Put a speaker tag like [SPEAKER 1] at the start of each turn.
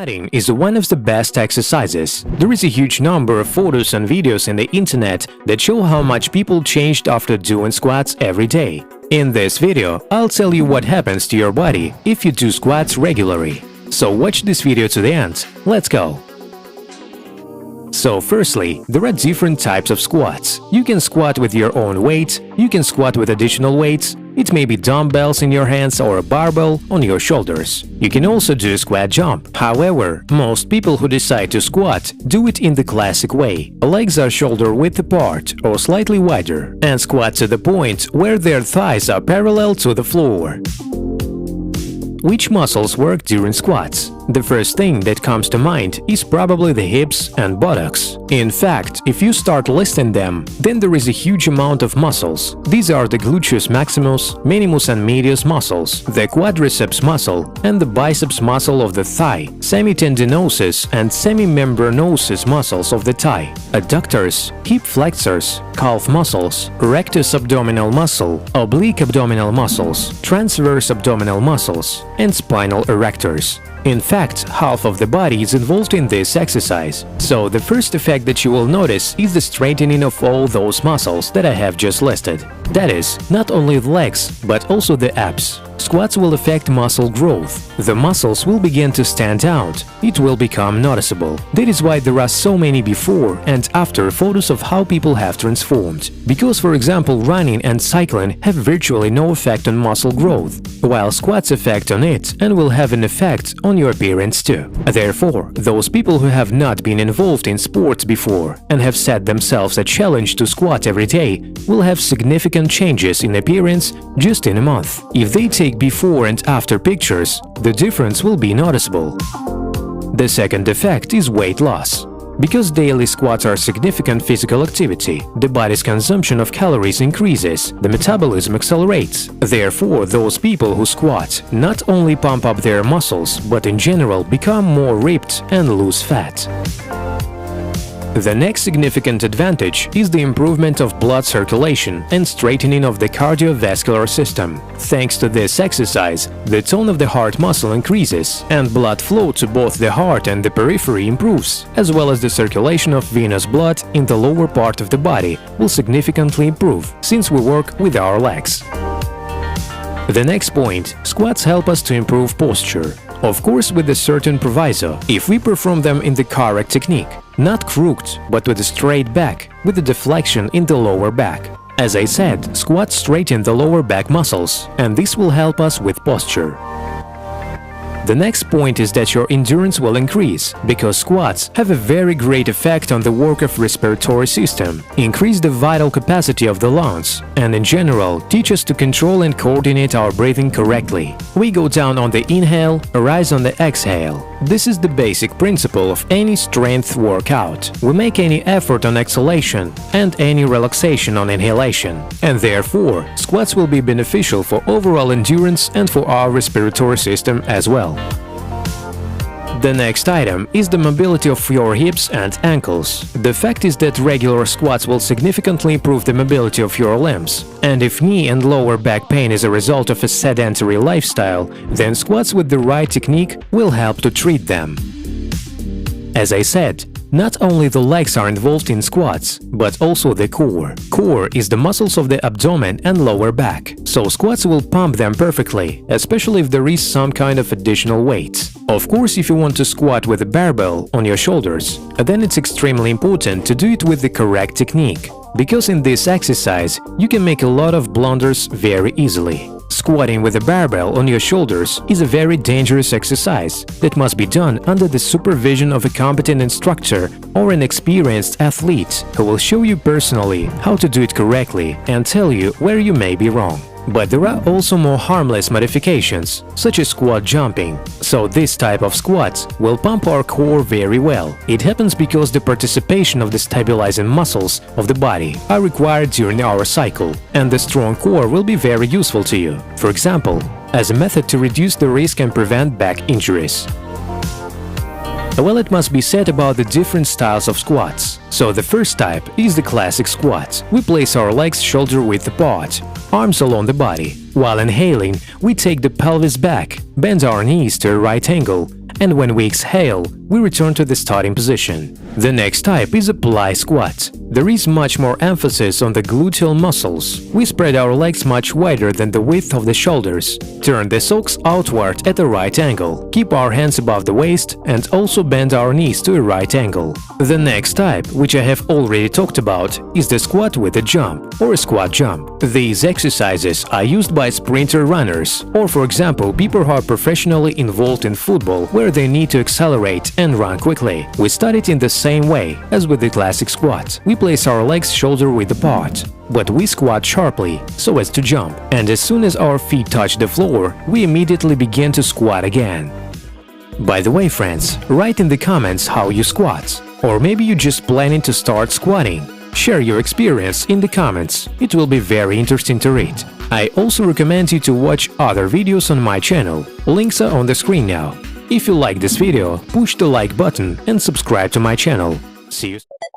[SPEAKER 1] Squatting is one of the best exercises. There is a huge number of photos and videos in the internet that show how much people changed after doing squats every day. In this video, I'll tell you what happens to your body if you do squats regularly. So watch this video to the end. Let's go! So firstly, there are different types of squats. You can squat with your own weight, you can squat with additional weights, it may be dumbbells in your hands or a barbell on your shoulders. You can also do a squat jump. However, most people who decide to squat do it in the classic way. Legs are shoulder width apart or slightly wider, and squat to the point where their thighs are parallel to the floor. Which muscles work during squats? The first thing that comes to mind is probably the hips and buttocks. In fact, if you start listing them, then there is a huge amount of muscles. These are the gluteus maximus, minimus and medius muscles, the quadriceps muscle, and the biceps muscle of the thigh, semitendinosus and semimembranosus muscles of the thigh, adductors, hip flexors, calf muscles, rectus abdominal muscle, oblique abdominal muscles, transverse abdominal muscles, and spinal erectors. In fact, half of the body is involved in this exercise. So the first effect that you will notice is the straightening of all those muscles that I have just listed. That is, not only the legs, but also the abs. Squats will affect muscle growth. The muscles will begin to stand out. It will become noticeable. That is why there are so many before and after photos of how people have transformed. Because, for example, running and cycling have virtually no effect on muscle growth, while squats affect on it and will have an effect on your appearance too. Therefore, those people who have not been involved in sports before and have set themselves a challenge to squat every day will have significant changes in appearance just in a month. If they take before and after pictures, the difference will be noticeable. The second effect is weight loss. Because daily squats are significant physical activity, the body's consumption of calories increases, the metabolism accelerates. Therefore, those people who squat not only pump up their muscles, but in general become more ripped and lose fat. The next significant advantage is the improvement of blood circulation and straightening of the cardiovascular system. Thanks to this exercise, the tone of the heart muscle increases, and blood flow to both the heart and the periphery improves, as well as the circulation of venous blood in the lower part of the body will significantly improve, since we work with our legs. The next point, squats help us to improve posture. Of course, with a certain proviso, if we perform them in the correct technique, not crooked, but with a straight back, with a deflection in the lower back. As I said, squats straighten the lower back muscles, and this will help us with posture. The next point is that your endurance will increase, because squats have a very great effect on the work of respiratory system, increase the vital capacity of the lungs, and in general teach us to control and coordinate our breathing correctly. We go down on the inhale, rise on the exhale. This is the basic principle of any strength workout. We make any effort on exhalation and any relaxation on inhalation, and therefore squats will be beneficial for overall endurance and for our respiratory system as well. The next item is the mobility of your hips and ankles. The fact is that regular squats will significantly improve the mobility of your limbs, and if knee and lower back pain is a result of a sedentary lifestyle, then squats with the right technique will help to treat them. As I said, not only the legs are involved in squats, but also the core. Core is the muscles of the abdomen and lower back, so squats will pump them perfectly, especially if there is some kind of additional weight. Of course, if you want to squat with a barbell on your shoulders, then it's extremely important to do it with the correct technique, because in this exercise you can make a lot of blunders very easily. Squatting with a barbell on your shoulders is a very dangerous exercise that must be done under the supervision of a competent instructor or an experienced athlete who will show you personally how to do it correctly and tell you where you may be wrong. But there are also more harmless modifications, such as squat jumping. So this type of squats will pump our core very well. It happens because the participation of the stabilizing muscles of the body are required during our cycle, and the strong core will be very useful to you. For example, as a method to reduce the risk and prevent back injuries. Well, it must be said about the different styles of squats. So the first type is the classic squat. We place our legs shoulder width apart, arms along the body. While inhaling, we take the pelvis back, bend our knees to a right angle, and when we exhale, we return to the starting position. The next type is a plie squat. There is much more emphasis on the gluteal muscles. We spread our legs much wider than the width of the shoulders. Turn the socks outward at a right angle. Keep our hands above the waist and also bend our knees to a right angle. The next type, which I have already talked about, is the squat with a jump or a squat jump. These exercises are used by sprinter runners or, for example, people who are professionally involved in football where they need to accelerate and run quickly. We start it in the same way as with the classic squat. We place our legs shoulder-width apart, but we squat sharply so as to jump, and as soon as our feet touch the floor, we immediately begin to squat again. By the way, friends, write in the comments how you squat, or maybe you're just planning to start squatting. Share your experience in the comments, it will be very interesting to read. I also recommend you to watch other videos on my channel, links are on the screen now. If you like this video, push the like button and subscribe to my channel. See you soon.